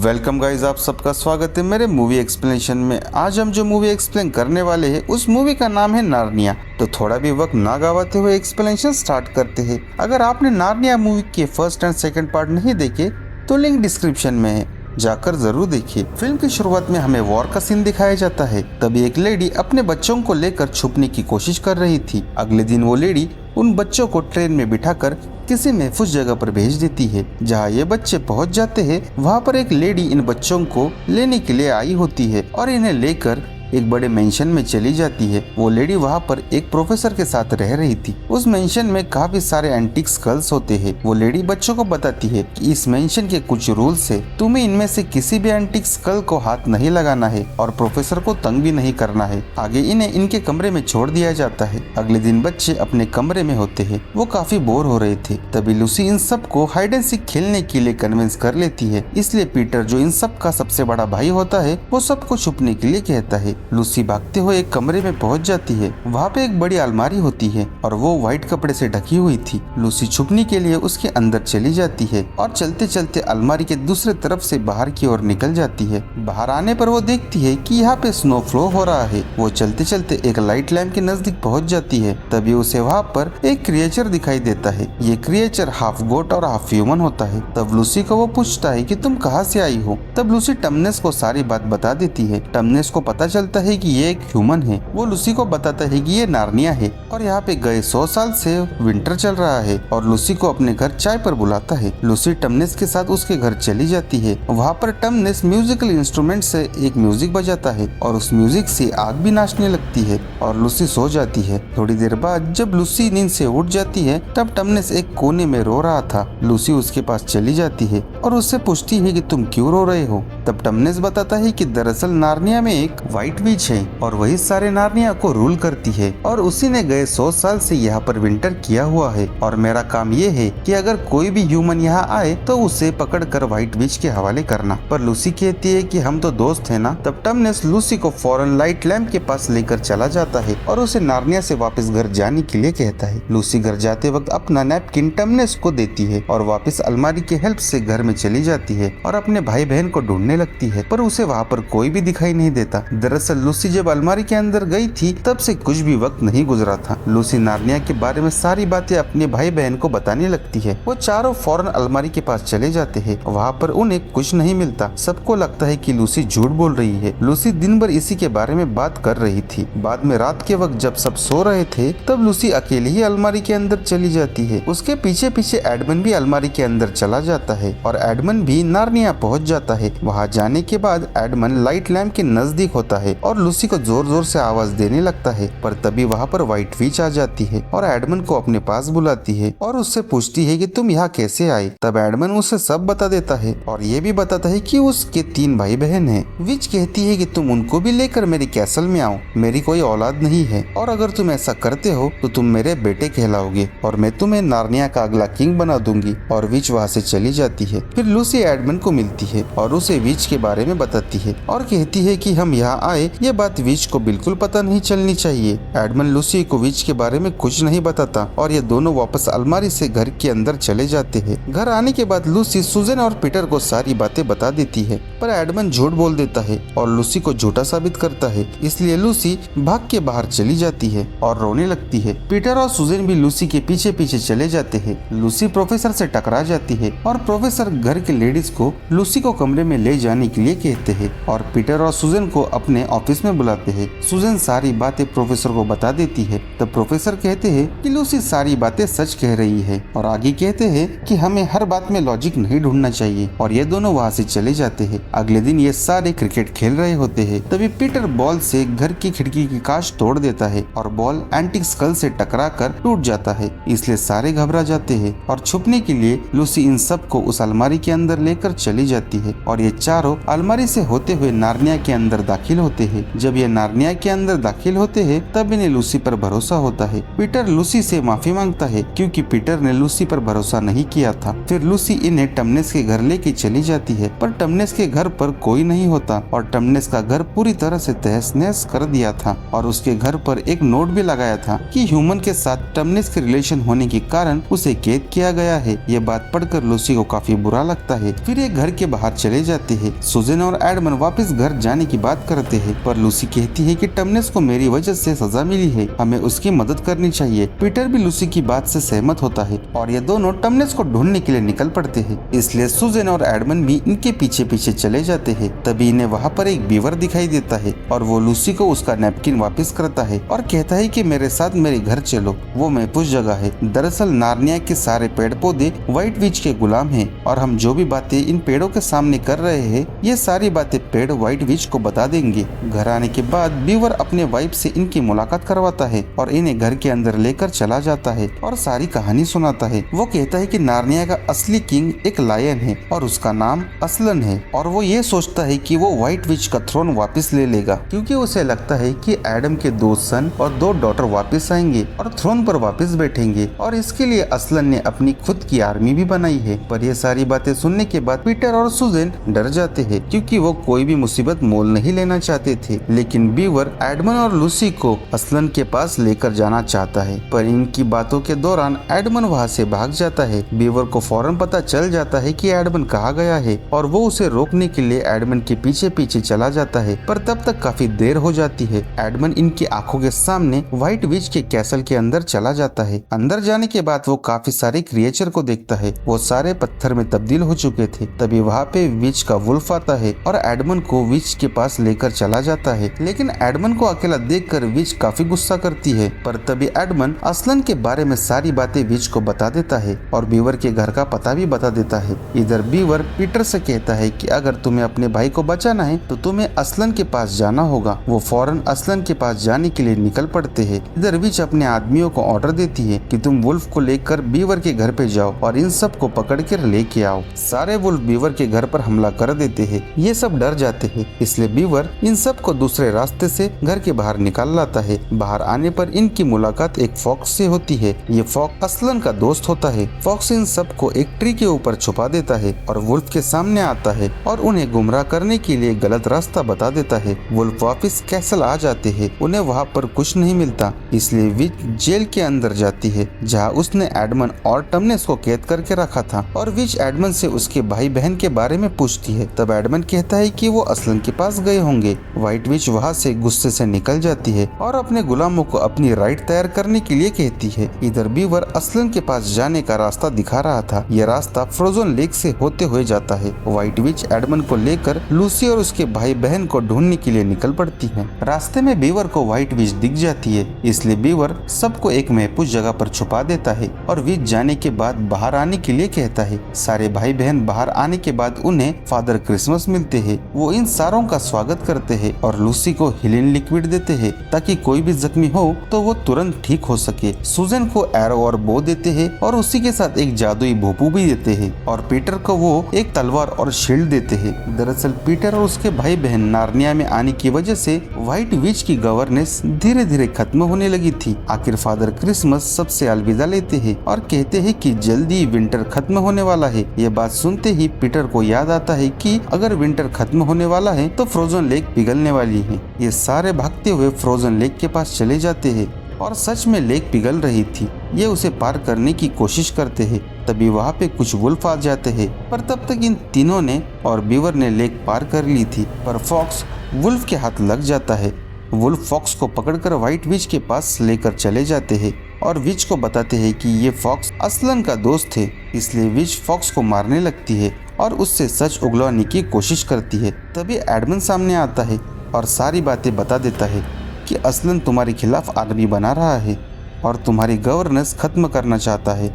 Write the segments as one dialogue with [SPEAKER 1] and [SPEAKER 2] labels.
[SPEAKER 1] Welcome guys, आप सबका स्वागत है मेरे मूवी एक्सप्लेनेशन में। आज हम जो मूवी एक्सप्लेन करने वाले हैं उस मूवी का नाम है नार्निया। तो थोड़ा भी वक्त ना गवाते हुए एक्सप्लेनेशन स्टार्ट करते हैं। अगर आपने नार्निया मूवी के फर्स्ट एंड सेकंड पार्ट नहीं देखे तो लिंक डिस्क्रिप्शन में है, जाकर जरूर देखिए। फिल्म की शुरुआत में हमें वॉर का सीन दिखाया जाता है। तभी एक लेडी अपने बच्चों को लेकर छुपने की कोशिश कर रही थी। अगले दिन वो लेडी उन बच्चों को ट्रेन में बिठाकर किसी महफूज जगह पर भेज देती है। जहाँ ये बच्चे पहुँच जाते हैं, वहाँ पर एक लेडी इन बच्चों को लेने के लिए आई होती है और इन्हें लेकर एक बड़े मेंशन में चली जाती है। वो लेडी वहाँ पर एक प्रोफेसर के साथ रह रही थी। उस मेंशन में काफी सारे एंटीक स्कल्स होते हैं। वो लेडी बच्चों को बताती है कि इस मेंशन के कुछ रूल्स है, तुम्हें इनमें से किसी भी एंटीक स्कल को हाथ नहीं लगाना है और प्रोफेसर को तंग भी नहीं करना है। आगे इन्हें इनके कमरे में छोड़ दिया जाता है। अगले दिन बच्चे अपने कमरे में होते हैं। वो काफी बोर हो रहे थे। तभी लूसी इन सब को हाइड एंड सीक खेलने के लिए कन्विंस कर लेती है। इसलिए पीटर, जो इन सब का सबसे बड़ा भाई होता है, वो सबको छुपने के लिए कहता है। लूसी भागते हुए एक कमरे में पहुंच जाती है। वहाँ पे एक बड़ी अलमारी होती है और वो व्हाइट कपड़े से ढकी हुई थी। लूसी छुपने के लिए उसके अंदर चली जाती है और चलते चलते अलमारी के दूसरे तरफ से बाहर की ओर निकल जाती है। बाहर आने पर वो देखती है कि यहाँ पे स्नो फ्लो हो रहा है। वो चलते चलते एक लाइट लैम्प के नजदीक पहुंच जाती है। तभी उसे वहाँ पर एक क्रिएचर दिखाई देता है। ये क्रिएचर हाफ गोट और हाफ ह्यूमन होता है। तब लूसी को वो पूछता है कि तुम कहाँ से आई हो। तब लूसी टमनेस को सारी बात बता देती है। टमनेस को पता चलता है कि ये एक ह्यूमन है। वो लूसी को बताता है कि ये नार्निया है और यहाँ पे गए 100 साल से विंटर चल रहा है और लूसी को अपने घर चाय पर बुलाता है। लूसी टमनेस के साथ उसके घर चली जाती है। वहाँ पर टमनेस म्यूजिकल इंस्ट्रूमेंट से एक म्यूजिक बजाता है और उस म्यूजिक से आग भी नाचने लगती है और लूसी सो जाती है। थोड़ी देर बाद जब लूसी नींद से उठ जाती है तब टमनेस एक कोने में रो रहा था। लूसी उसके पास चली जाती है और उससे पूछती है कि तुम क्यों रो रहे हो। तब टमनेस बताता है कि दरअसल नार्निया में एक व्हाइट विच है और वही सारे नार्निया को रूल करती है और उसी ने गए 100 साल से यहाँ पर विंटर किया हुआ है और मेरा काम ये है कि अगर कोई भी ह्यूमन यहाँ आए तो उसे पकड़कर व्हाइट विच के हवाले करना। पर लूसी कहती है कि हम तो दोस्त है ना। तब टमनेस लूसी को फौरन लाइट लैम्प के पास लेकर चला जाता है और उसे नार्निया से वापस घर जाने के लिए कहता है। लूसी घर जाते वक्त अपना नैपकिन टमनेस को देती है और वापस अलमारी की हेल्प से घर में चली जाती है और अपने भाई बहन को ढूंढने लगती है, पर उसे वहाँ पर कोई भी दिखाई नहीं देता। दरअसल लूसी जब अलमारी के अंदर गई थी तब से कुछ भी वक्त नहीं गुजरा था। लूसी नार्निया के बारे में सारी बातें अपने भाई बहन को बताने लगती है। वो चारों फौरन अलमारी के पास चले जाते हैं। वहाँ पर उन्हें कुछ नहीं मिलता। सबको लगता है कि लूसी झूठ बोल रही है। लूसी दिन भर इसी के बारे में बात कर रही थी। बाद में रात के वक्त जब सब सो रहे थे तब लूसी अकेली ही अलमारी के अंदर चली जाती है। उसके पीछे पीछे एडमन भी अलमारी के अंदर चला जाता है और एडमन भी नार्निया पहुँच जाता है। वहाँ जाने के बाद एडमन लाइट लैम्प के नजदीक होता है और लूसी को जोर जोर से आवाज देने लगता है। पर तभी वहाँ पर व्हाइट विच आ जाती है और एडमन को अपने पास बुलाती है और उससे पूछती है कि तुम यहाँ कैसे आए। तब एडमन उसे सब बता देता है और ये भी बताता है कि उसके 3 भाई बहन हैं। विच कहती है कि तुम उनको भी लेकर मेरे कैसल में आओ, मेरी कोई औलाद नहीं है और अगर तुम ऐसा करते हो तो तुम मेरे बेटे कहलाओगे और मैं तुम्हें नार्निया का अगला किंग बना दूंगी। और विच वहाँ से चली जाती है। फिर लूसी एडमन को मिलती है और उसे विच के बारे में बताती है और कहती है कि हम यहाँ आए ये बात विच को बिल्कुल पता नहीं चलनी चाहिए। एडमन लूसी को विच के बारे में कुछ नहीं बताता और ये दोनों वापस अलमारी से घर के अंदर चले जाते हैं। घर आने के बाद लूसी सुजन और पीटर को सारी बातें बता देती है, पर एडमन झूठ बोल देता है और लूसी को झूठा साबित करता है। इसलिए लूसी भाग के बाहर चली जाती है और रोने लगती है। पीटर और सुजन भी लूसी के पीछे पीछे चले जाते हैं। लूसी प्रोफेसर से टकरा जाती है और प्रोफेसर घर के लेडीज को लूसी को कमरे में ले जाने के लिए कहते हैं और पीटर और सुजन को अपने ऑफिस में बुलाते हैं। सुजन सारी बातें प्रोफेसर को बता देती है। तब प्रोफेसर कहते हैं कि लूसी सारी बातें सच कह रही है और आगे कहते हैं कि हमें हर बात में लॉजिक नहीं ढूंढना चाहिए और ये दोनों वहाँ से चले जाते हैं। अगले दिन ये सारे क्रिकेट खेल रहे होते हैं। तभी पीटर बॉल से घर की खिड़की की कांच तोड़ देता है और बॉल एंटीक स्कल से टकरा कर टूट जाता है। इसलिए सारे घबरा जाते हैं और छुपने के लिए लूसी इन सब को उस अलमारी के अंदर लेकर चली जाती है और ये चारों अलमारी से होते हुए नार्निया के अंदर दाखिल होते हैं। जब ये नार्निया के अंदर दाखिल होते हैं तब इन्हें लूसी पर भरोसा होता है। पीटर लूसी से माफी मांगता है क्योंकि पीटर ने लूसी पर भरोसा नहीं किया था। फिर लूसी इन्हें टमनेस के घर लेके चली जाती है, पर टमनेस के घर पर कोई नहीं होता और टमनेस का घर पूरी तरह से तहस नहस कर दिया था और उसके घर पर एक नोट भी लगाया था कि ह्यूमन के साथ टमनेस के रिलेशन होने के कारण उसे कैद किया गया है। ये बात पढ़कर लूसी को काफी बुरा लगता है। फिर ये घर के बाहर चले जाते हैं। हैं। सुजैन और एडमंड वापस घर जाने की बात करते हैं, पर लूसी कहती है कि टमनेस को मेरी वजह से सजा मिली है, हमें उसकी मदद करनी चाहिए। पीटर भी लूसी की बात से सहमत होता है और ये दोनों टमनेस को ढूंढने के लिए निकल पड़ते हैं। इसलिए सुजैन और एडमंड भी इनके पीछे पीछे चले जाते हैं। तभी इन्हें वहाँ पर एक बीवर दिखाई देता है और वो लूसी को उसका नैपकिन वापस करता है और कहता है कि मेरे साथ मेरे घर चलो, वो महफूज जगह है। दरअसल नार्निया के सारे पेड़ पौधे व्हाइट विच के गुलाम हैं और हम जो भी बातें इन पेड़ों के सामने कर रहे हैं, ये सारी बातें पेड़ व्हाइट विच को बता देंगे। घर आने के बाद बीवर अपने वाइफ से इनकी मुलाकात करवाता है और इन्हें घर के अंदर लेकर चला जाता है और सारी कहानी सुनाता है। वो कहता है कि नार्निया का असली किंग एक लायन है और उसका नाम असलन है और वो ये सोचता है कि वो व्हाइट विच का थ्रोन वापस ले लेगा, क्योंकि उसे लगता है कि एडम के 2 सन और 2 डॉटर वापस आएंगे और थ्रोन पर वापस बैठेंगे और इसके लिए असलन ने अपनी खुद की आर्मी भी बनाई है। पर ये सारी बातें सुनने के बाद पीटर और सुजैन डर जाते हैं, क्योंकि वो कोई भी मुसीबत मोल नहीं लेना चाहते थे। लेकिन बीवर एडमंड और लूसी को असलन के पास लेकर जाना चाहता है, पर इनकी बातों के दौरान एडमंड वहाँ से भाग जाता है। बीवर को फौरन पता चल जाता है कि एडमंड कहाँ गया है और वो उसे रोकने के लिए एडमंड के पीछे पीछे चला जाता है, पर तब तक काफी देर हो जाती है। एडमंड इनकी आंखों के सामने व्हाइट विच के कैसल के अंदर चला जाता है। अंदर जाने के बाद वो काफी सारे क्रिएचर को देखता है, वो सारे पत्थर में तब्दील हो चुके थे। तभी वहाँ पे विच का वुल्फ आता है और एडमंड को विच के पास लेकर चला जाता है। लेकिन एडमंड को अकेला देखकर विच काफी गुस्सा करती है, पर तभी एडमंड असलन के बारे में सारी बातें विच को बता देता है और बीवर के घर का पता भी बता देता है। इधर बीवर पीटर से कहता है कि अगर तुम्हें अपने भाई को बचाना है तो तुम्हें असलन के पास जाना होगा। वो फौरन असलन के पास जाने के लिए निकल पड़ते हैं। इधर विच अपने आदमियों को ऑर्डर देती है कि तुम वुल्फ को लेकर बीवर के घर पे जाओ और इन सब को पकड़ कर लेके आओ। सारे वुल्फ बीवर के घर पर हमला कर देते हैं। ये सब डर जाते हैं, इसलिए बीवर इन सब को दूसरे रास्ते से घर के बाहर निकाल लाता है। बाहर आने पर इनकी मुलाकात एक फॉक्स से होती है। ये फॉक्स असलन का दोस्त होता है। फॉक्स इन सब को एक ट्री के ऊपर छुपा देता है और वुल्फ के सामने आता है और उन्हें गुमराह करने के लिए गलत रास्ता बता देता है। वुल्फ वापस कैसल आ जाते हैं। उन्हें वहाँ पर कुछ नहीं मिलता, इसलिए विच जेल के अंदर जाती है, जहाँ उसने एडमंड और टमनेस को कैद करके रखा था और विच एडमंड से उसके भाई बहन के बारे में पूछती है। तब एडमंड कहता है कि वो असलन के पास गए होंगे। व्हाइट विच वहाँ से गुस्से से निकल जाती है और अपने गुलामों को अपनी राइड तैयार करने के लिए कहती है। इधर बीवर असलन के पास जाने का रास्ता दिखा रहा था। यह रास्ता फ्रोजन लेक से होते हुए जाता है। व्हाइट विच एडमंड को लेकर लूसी और उसके भाई बहन को ढूंढने के लिए निकल पड़ती है। रास्ते में बीवर को व्हाइट विच दिख जाती है, इसलिए बीवर सबको एक महफूज जगह पर छुपा देता है और विच जाने के बाद बाहर आने के लिए कहता है। सारे भाई बहन बाहर आने के बाद उन्हें फादर क्रिसमस मिलते हैं। वो इन सारों का स्वागत करते हैं और लूसी को हीलिंग लिक्विड देते हैं ताकि कोई भी जख्मी हो तो वो तुरंत ठीक हो सके। सुजैन को एरो और बो देते हैं और उसी के साथ एक जादुई भोपू भी देते हैं और पीटर को वो एक तलवार और शील्ड देते हैं। दरअसल पीटर और उसके भाई बहन नार्निया में आने की वजह से व्हाइट विच की गवर्नेंस धीरे धीरे खत्म होने लगी थी। आखिर फादर क्रिसमस सबसे अलविदा लेते हैं और कहते हैं कि जल्दी विंटर खत्म होने वाला है। ये बात सुनते ही पीटर को याद आता है कि अगर विंटर खत्म होने वाला है तो फ्रोजन लेक पिघलने वाली है। ये सारे भागते हुए फ्रोजन लेक के पास चले जाते हैं और सच में लेक पिघल रही थी। ये उसे पार करने की कोशिश करते हैं। तभी वहाँ पे कुछ वुल्फ आ जाते हैं, पर तब तक इन तीनों ने और बीवर ने लेक पार कर ली थी। पर फॉक्स वुल्फ के हाथ लग जाता है। वुल्फ फॉक्स को पकड़कर व्हाइट विच के पास लेकर चले जाते हैं और विच को बताते हैं कि ये फॉक्स असलन का दोस्त है। इसलिए विच फॉक्स को मारने लगती है और उससे सच उगलवाने की कोशिश करती है। तभी एडमंड सामने आता है और सारी बातें बता देता है कि असलन तुम्हारे खिलाफ आर्मी बना रहा है और तुम्हारी गवर्नेंस खत्म करना चाहता है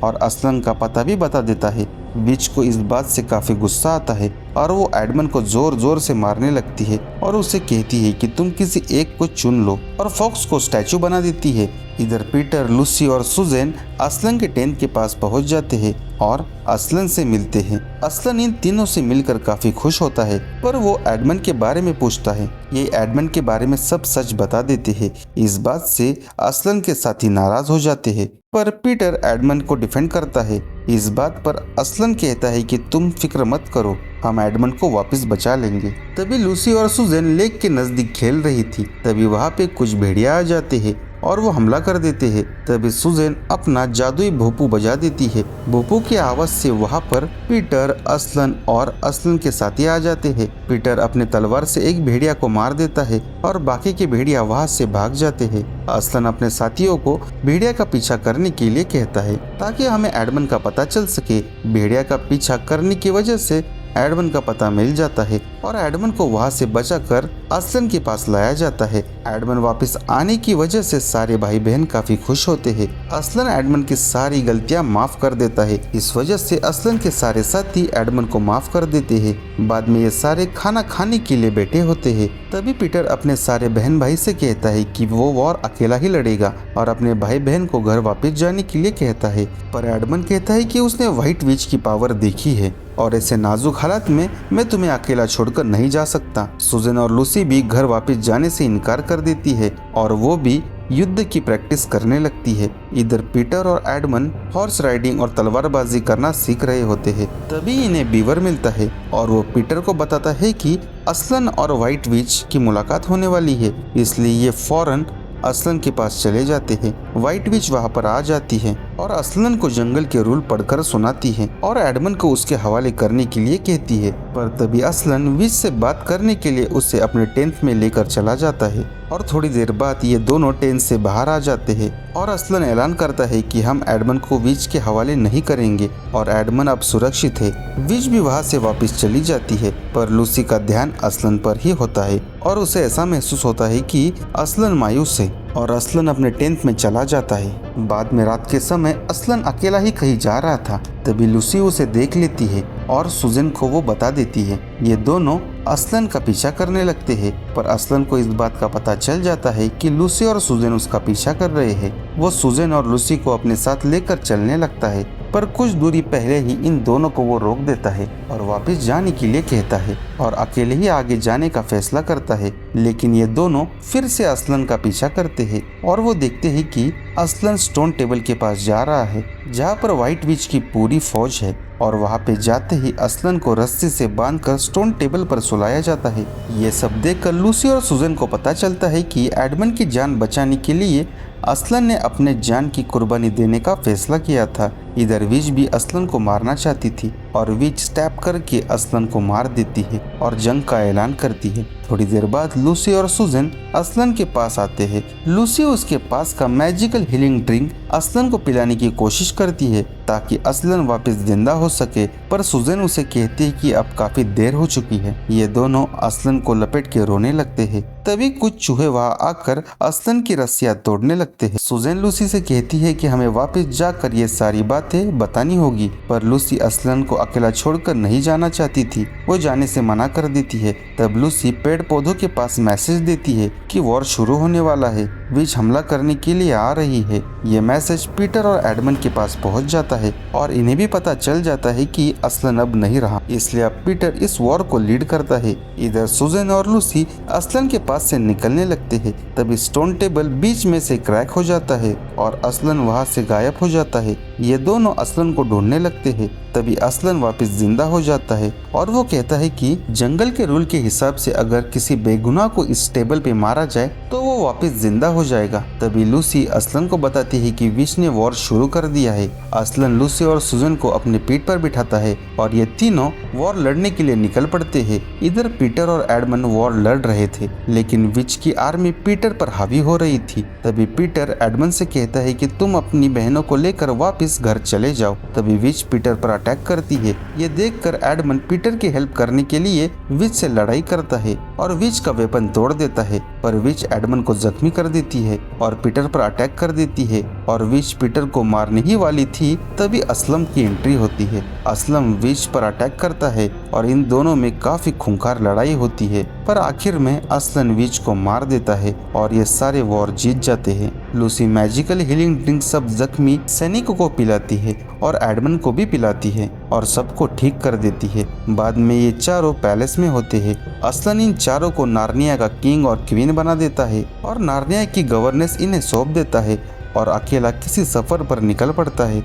[SPEAKER 1] और असलन का पता भी बता देता है। विच को इस बात से काफी गुस्सा आता है और वो एडमंड को जोर जोर से मारने लगती है और उसे कहती है कि तुम किसी एक को चुन लो और फॉक्स को स्टैचू बना देती है। इधर पीटर, लूसी और सुजैन असलन के टेंट के पास पहुंच जाते हैं और असलन से मिलते हैं। असलन इन तीनों से मिलकर काफी खुश होता है, पर वो एडमंड के बारे में पूछता है। ये एडमंड के बारे में सब सच बता देते हैं। इस बात से असलन के साथी नाराज हो जाते हैं, पर पीटर एडमंड को डिफेंड करता है। इस बात पर असलन कहता है कि तुम फिक्र मत करो, हम एडमंड को वापस बचा लेंगे। तभी लूसी और सुजैन लेक के नजदीक खेल रही थी। तभी वहाँ पे कुछ भेड़िया आ जाते हैं और वो हमला कर देते हैं। तभी सुजैन अपना जादुई भोपू बजा देती है। भोपू की आवाज से वहाँ पर पीटर, असलन और असलन के साथी आ जाते हैं। पीटर अपने तलवार से एक भेड़िया को मार देता है और बाकी के भेड़िया वहाँ से भाग जाते हैं। असलन अपने साथियों को भेड़िया का पीछा करने के लिए कहता है ताकि हमें एडमंड का पता चल सके। भेड़िया का पीछा करने की वजह से एडमंड का पता मिल जाता है और एडमंड को वहाँ से बचाकर असलन के पास लाया जाता है। एडमंड वापस आने की वजह से सारे भाई बहन काफी खुश होते हैं। असलन एडमंड की सारी गलतियां माफ कर देता है। इस वजह से असलन के सारे साथी एडमंड को माफ कर देते हैं। बाद में ये सारे खाना खाने के लिए बैठे होते हैं। तभी पीटर अपने सारे बहन भाई से कहता है कि वो वॉर अकेला ही लड़ेगा और अपने भाई बहन को घर वापस जाने के लिए कहता है। पर एडमंड कहता है कि उसने व्हाइट विच की पावर देखी है और ऐसे नाजुक हालात में मैं तुम्हें अकेला छोड़कर नहीं जा सकता। सुजैन और लूसी भी घर वापस जाने से इनकार कर देती है और वो भी युद्ध की प्रैक्टिस करने लगती है। इधर पीटर और एडमंड हॉर्स राइडिंग और तलवारबाजी करना सीख रहे होते हैं। तभी इन्हें बीवर मिलता है और वो पीटर को बताता है कि असलन और व्हाइट विच की मुलाकात होने वाली है, इसलिए ये फौरन असलन के पास चले जाते हैं। व्हाइट विच वहाँ पर आ जाती है और असलन को जंगल के रूल पढ़कर सुनाती है और एडमंड को उसके हवाले करने के लिए कहती है। पर तभी असलन विच से बात करने के लिए उसे अपने टेंट में लेकर चला जाता है और थोड़ी देर बाद ये दोनों टेंट से बाहर आ जाते हैं और असलन ऐलान करता है कि हम एडमंड को विच के हवाले नहीं करेंगे और एडमंड अब सुरक्षित है। विच भी वहाँ से वापस चली जाती है पर लूसी का ध्यान असलन पर ही होता है और उसे ऐसा महसूस होता है कि असलन मायूस है और असलन अपने टेंट में चला जाता है। बाद में रात के समय असलन अकेला ही कहीं जा रहा था। तभी लूसी उसे देख लेती है और सुजैन को वो बता देती है। ये दोनों असलन का पीछा करने लगते हैं पर असलन को इस बात का पता चल जाता है कि लूसी और सुजैन उसका पीछा कर रहे हैं। वो सुजैन और लूसी को अपने साथ लेकर चलने लगता है पर कुछ दूरी पहले ही इन दोनों को वो रोक देता है और वापस जाने के लिए कहता है और अकेले ही आगे जाने का फैसला करता है। लेकिन ये दोनों फिर से असलन का पीछा करते हैं और वो देखते हैं कि असलन स्टोन टेबल के पास जा रहा है जहाँ पर व्हाइट विच की पूरी फौज है और वहाँ पे जाते ही असलन को रस्सी से बांधकर स्टोन टेबल पर सुलाया जाता है। ये सब देखकर लूसी और सुजैन को पता चलता है कि एडमंड की जान बचाने के लिए असलन ने अपने जान की कुर्बानी देने का फैसला किया था। इधर विच भी असलन को मारना चाहती थी और विच स्टैप करके असलन को मार देती है और जंग का ऐलान करती है। थोड़ी देर बाद लूसी और सुजैन असलन के पास आते हैं। लूसी उसके पास का मैजिकल हीलिंग ड्रिंक असलन को पिलाने की कोशिश करती है ताकि असलन वापस जिंदा हो सके पर सुजैन उसे कहती है कि अब काफी देर हो चुकी है। ये दोनों असलन को लपेट के रोने लगते हैं। तभी कुछ चूहे वहाँ आकर असलन की रस्सियां तोड़ने लगते हैं। सुजैन लूसी से कहती है कि हमें वापस जाकर ये सारी बातें बतानी होगी पर लूसी असलन को अकेला छोड़कर नहीं जाना चाहती थी। वो जाने से मना कर देती है। तब लूसी पेड़ पौधों के पास मैसेज देती है कि वॉर शुरू होने वाला है, विच हमला करने के लिए आ रही है। ये मैसेज पीटर और एडमंड के पास पहुंच जाता है और इन्हें भी पता चल जाता है कि असलन अब नहीं रहा, इसलिए अब पीटर इस वॉर को लीड करता है। इधर सुजैन और लूसी असलन के पास से निकलने लगते हैं। तभी स्टोन टेबल बीच में से क्रैक हो जाता है और असलन वहाँ से गायब हो जाता है। ये दोनों असलन को ढूंढने लगते हैं। तभी असलन वापस जिंदा हो जाता है और वो कहता है कि जंगल के रूल के हिसाब से अगर किसी बेगुनाह को इस टेबल पे मारा जाए तो वो वापस जिंदा हो जाएगा। तभी लूसी असलन को बताती है कि विच ने वॉर शुरू कर दिया है। असलन लूसी और सुजैन को अपने पीठ पर बिठाता है और ये तीनों वॉर लड़ने के लिए निकल पड़ते हैं। इधर पीटर और एडमंड वॉर लड़ रहे थे लेकिन विच की आर्मी पीटर पर हावी हो रही थी। तभी पीटर एडमंड से कहता है कि तुम अपनी बहनों को लेकर वापस घर चले जाओ। तभी विच पीटर पर अटैक करती है। ये देखकर एडमंड पीटर की हेल्प करने के लिए विच से लड़ाई करता है और विच का वेपन तोड़ देता है पर विच एडमंड को जख्मी कर देती है और पीटर पर अटैक कर देती है और विच पीटर को मारने ही वाली थी। तभी असलम की एंट्री होती है। असलम विच पर अटैक करता है और इन दोनों में काफी खूंखार लड़ाई होती है पर आखिर में असलन विच को मार देता है और ये सारे वॉर जीत जाते हैं। लूसी मैजिकल हीलिंग ड्रिंक सब जख्मी सैनिकों को पिलाती है और एडमंड को भी पिलाती है और सबको ठीक कर देती है। बाद में ये चारों पैलेस में होते हैं। असलन इन चारों को नार्निया का किंग और क्वीन बना देता है और नार्निया की गवर्नेंस इन्हें सौंप देता है और अकेला किसी सफर पर निकल पड़ता है।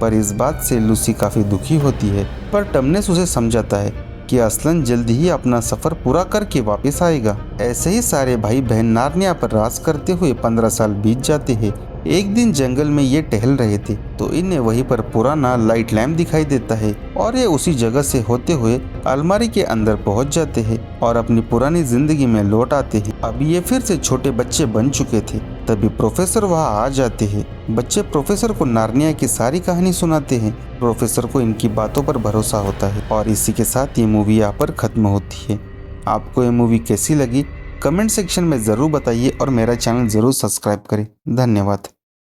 [SPEAKER 1] पर इस बात से लूसी काफी दुखी होती है पर टमनेस उसे समझाता है कि असलन जल्दी ही अपना सफर पूरा करके वापस आएगा। ऐसे ही सारे भाई बहन नार्निया पर राज करते हुए 15 साल बीत जाते हैं। एक दिन जंगल में ये टहल रहे थे तो इन्हें वहीं पर पुराना लाइट लैम्प दिखाई देता है और ये उसी जगह से होते हुए अलमारी के अंदर पहुंच जाते हैं और अपनी पुरानी जिंदगी में लौट आते हैं। अब ये फिर से छोटे बच्चे बन चुके थे। तभी प्रोफेसर वहां आ जाते हैं। बच्चे प्रोफेसर को नार्निया की सारी कहानी सुनाते हैं। प्रोफेसर को इनकी बातों पर भरोसा होता है और इसी के साथ ये मूवी यहाँ पर खत्म होती है। आपको ये मूवी कैसी लगी कमेंट सेक्शन में ज़रूर बताइए और मेरा चैनल ज़रूर सब्सक्राइब करें। धन्यवाद।